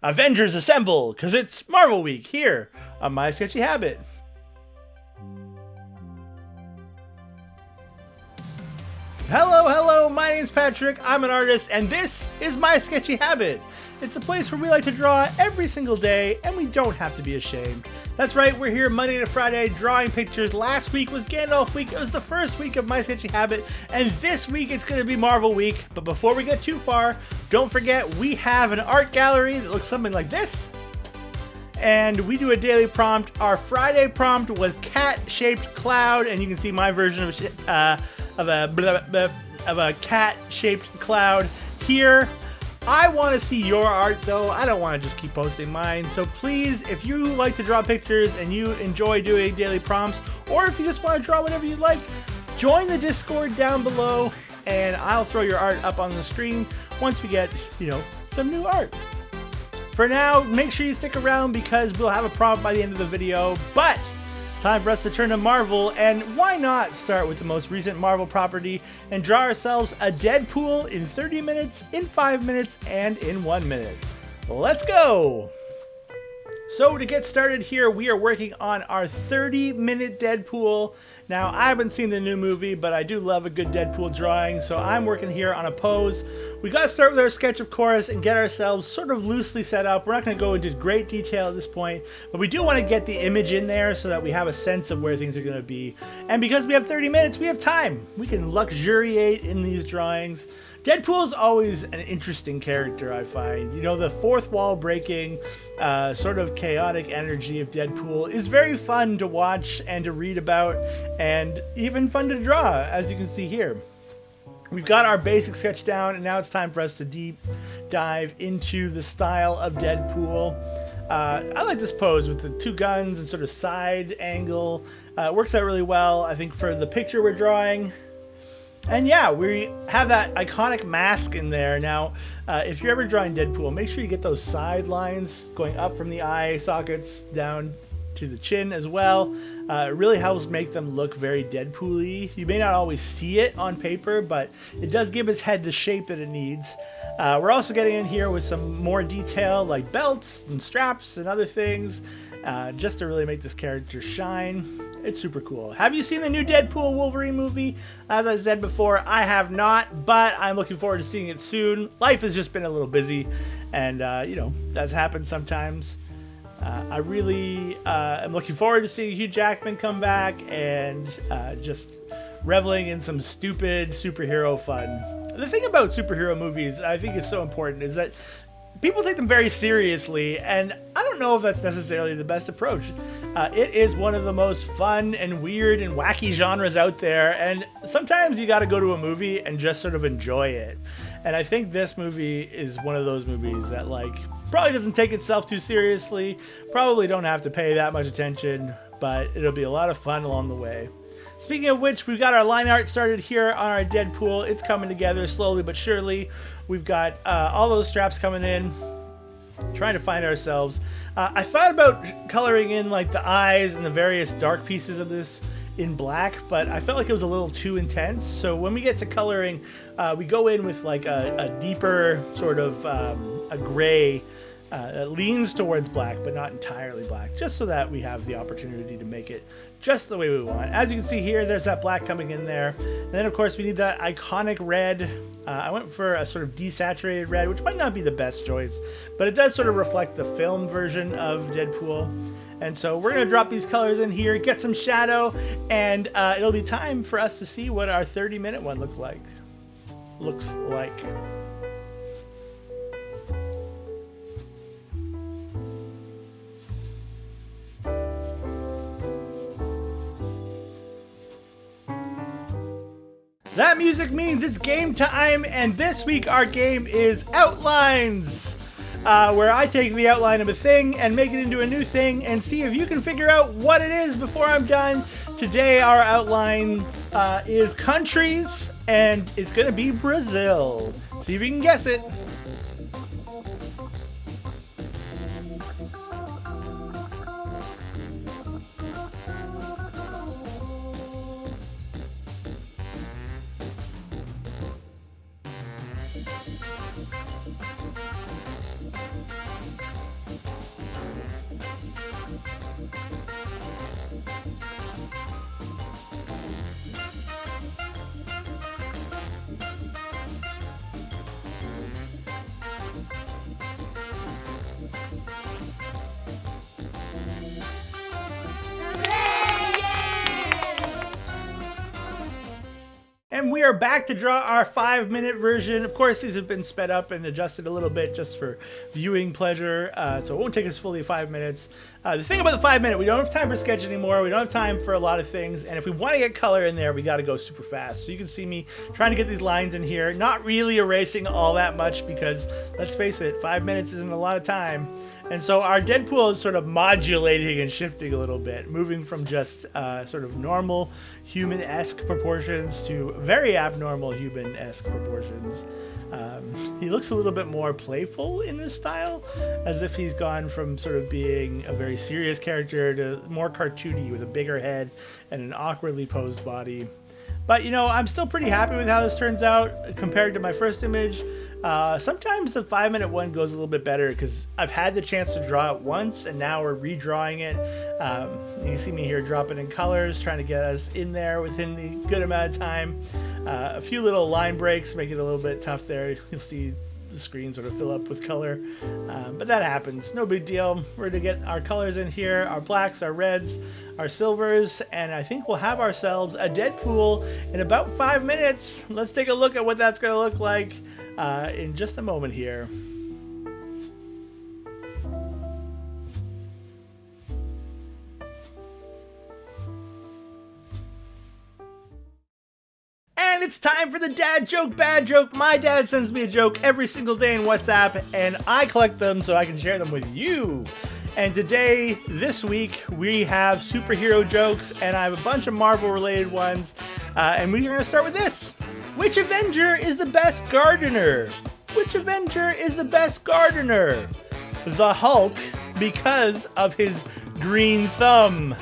Avengers Assemble, because it's Marvel Week here on My Sketchy Habit. Hello, my name's Patrick, I'm an artist, and this is My Sketchy Habit. It's the place where we like to draw every single day, and we don't have to be ashamed. That's right, we're here Monday to Friday drawing pictures. Last week was Gandalf Week, it was the first week of My Sketchy Habit, and this week it's going to be Marvel Week. But before we get too far, don't forget we have an art gallery that looks something like this. And we do a daily prompt. Our Friday prompt was cat-shaped cloud, and you can see my version of a cat-shaped cloud here. I want to see your art though. I don't want to just keep posting mine. So please, if you like to draw pictures and you enjoy doing daily prompts, or if you just want to draw whatever you like, join the Discord down below and I'll throw your art up on the screen once we get, some new art. For now, make sure you stick around because we'll have a prompt by the end of the video, but it's time for us to turn to Marvel, and why not start with the most recent Marvel property and draw ourselves a Deadpool in 30 minutes, in 5 minutes, and in 1 minute. Let's go! So to get started here, we are working on our 30-minute Deadpool. Now, I haven't seen the new movie, but I do love a good Deadpool drawing, so I'm working here on a pose. We gotta start with our sketch, of course, and get ourselves sort of loosely set up. We're not gonna go into great detail at this point, but we do want to get the image in there so that we have a sense of where things are gonna be. And because we have 30 minutes, we have time. We can luxuriate in these drawings. Deadpool's always an interesting character, I find. The fourth wall breaking, sort of chaotic energy of Deadpool is very fun to watch and to read about, and even fun to draw, as you can see here. We've got our basic sketch down, and now it's time for us to deep dive into the style of Deadpool. I like this pose with the two guns and sort of side angle. It works out really well, I think, for the picture we're drawing. And yeah, we have that iconic mask in there. Now, if you're ever drawing Deadpool, make sure you get those side lines going up from the eye sockets down to the chin as well. It really helps make them look very Deadpool-y. You may not always see it on paper, but it does give his head the shape that it needs. We're also getting in here with some more detail like belts and straps and other things, just to really make this character shine. It's super cool. Have you seen the new Deadpool Wolverine movie? As I said before, I have not, but I'm looking forward to seeing it soon. Life has just been a little busy, and that's happened sometimes. I really am looking forward to seeing Hugh Jackman come back and just reveling in some stupid superhero fun. The thing about superhero movies I think is so important is that people take them very seriously, and I don't know if that's necessarily the best approach. It is one of the most fun and weird and wacky genres out there, and sometimes you got to go to a movie and just sort of enjoy it. And I think this movie is one of those movies that probably doesn't take itself too seriously, probably don't have to pay that much attention, but it'll be a lot of fun along the way. Speaking of which, we've got our line art started here on our Deadpool. It's coming together slowly but surely. We've got all those straps coming in, trying to find ourselves. I thought about coloring in the eyes and the various dark pieces of this in black, but I felt like it was a little too intense. So when we get to coloring, we go in with a deeper sort of a gray that leans towards black, but not entirely black, just so that we have the opportunity to make it just the way we want. As you can see here, there's that black coming in there. And then, of course, we need that iconic red. I went for a sort of desaturated red, which might not be the best choice, but it does sort of reflect the film version of Deadpool. And so we're going to drop these colors in here, get some shadow, and it'll be time for us to see what our 30-minute one looks like. That music means it's game time, and this week our game is Outlines, where I take the outline of a thing and make it into a new thing and see if you can figure out what it is before I'm done. Today our outline is countries, and it's going to be Brazil. See if you can guess it. and we are back to draw our 5-minute version. Of course, these have been sped up and adjusted a little bit just for viewing pleasure, so it won't take us fully 5 minutes. The thing about the 5-minute, we don't have time for sketch anymore. We don't have time for a lot of things, and if we want to get color in there, we got to go super fast. So you can see me trying to get these lines in here, not really erasing all that much because, let's face it, 5 minutes isn't a lot of time. And so our Deadpool is sort of modulating and shifting a little bit, moving from just sort of normal human-esque proportions to very abnormal human-esque proportions. He looks a little bit more playful in this style, as if he's gone from sort of being a very serious character to more cartoony with a bigger head and an awkwardly posed body. But, you know, I'm still pretty happy with how this turns out compared to my first image. Sometimes the 5-minute one goes a little bit better because I've had the chance to draw it once and now we're redrawing it. You can see me here dropping in colors, trying to get us in there within the good amount of time. A few little line breaks make it a little bit tough there. You'll see the screen sort of fill up with color, but that happens. No big deal. We're going to get our colors in here, our blacks, our reds, our silvers, and I think we'll have ourselves a Deadpool in about 5 minutes. Let's take a look at what that's going to look like in just a moment here. And it's time for the dad joke, bad joke. My dad sends me a joke every single day in WhatsApp, and I collect them so I can share them with you. And today, this week, we have superhero jokes, and I have a bunch of Marvel-related ones. And we're going to start with this. Which Avenger is the best gardener? Which Avenger is the best gardener? The Hulk, because of his green thumb.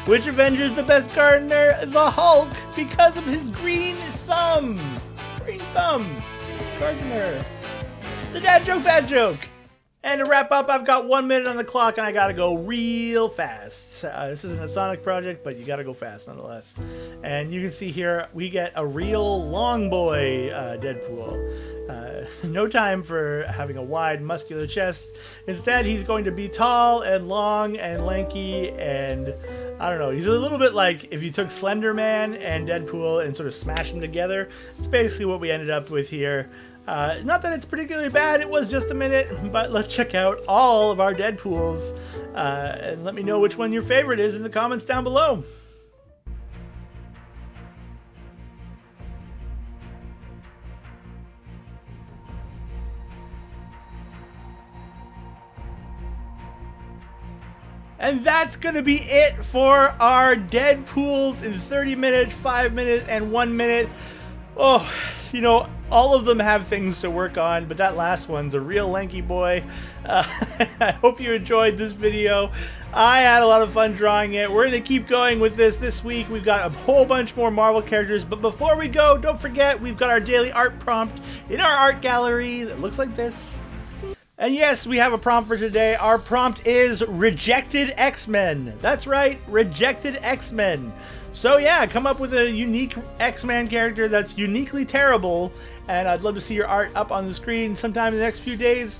Which Avenger is the best gardener? The Hulk, because of his green thumb. Green thumb. Gardener. The dad joke, bad joke. And to wrap up, I've got 1 minute on the clock and I gotta go real fast. This isn't a Sonic project, but you gotta go fast nonetheless. And you can see here, we get a real long boy Deadpool. No time for having a wide, muscular chest. Instead, he's going to be tall and long and lanky and, I don't know, he's a little bit like if you took Slender Man and Deadpool and sort of smashed them together. It's basically what we ended up with here. Not that it's particularly bad, it was just a minute, but let's check out all of our Deadpools, and let me know which one your favorite is in the comments down below. And that's going to be it for our Deadpools in 30 minutes, 5 minutes, and 1 minute. Oh, you know, all of them have things to work on, but that last one's a real lanky boy. I hope you enjoyed this video. I had a lot of fun drawing it. We're going to keep going with this week. We've got a whole bunch more Marvel characters, but before we go, don't forget, we've got our daily art prompt in our art gallery that looks like this. And yes, we have a prompt for today. Our prompt is Rejected X-Men. That's right, Rejected X-Men. So yeah, come up with a unique X-Men character that's uniquely terrible, and I'd love to see your art up on the screen sometime in the next few days.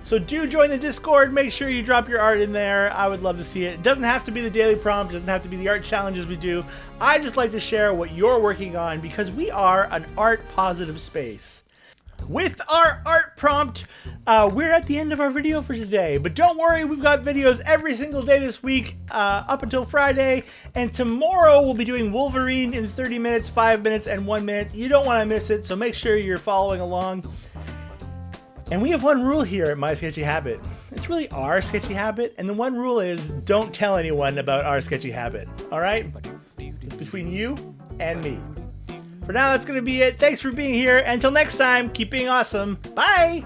So do join the Discord, make sure you drop your art in there. I would love to see it. It doesn't have to be the daily prompt, it doesn't have to be the art challenges we do. I just like to share what you're working on because we are an art-positive space. With our art prompt, we're at the end of our video for today. But don't worry, we've got videos every single day this week up until Friday. And tomorrow we'll be doing Wolverine in 30 minutes, 5 minutes, and 1 minute. You don't want to miss it, so make sure you're following along. And we have one rule here at My Sketchy Habit. It's really our Sketchy Habit, and the one rule is don't tell anyone about our Sketchy Habit. All right? It's between you and me. For now, that's going to be it. Thanks for being here. Until next time, keep being awesome. Bye!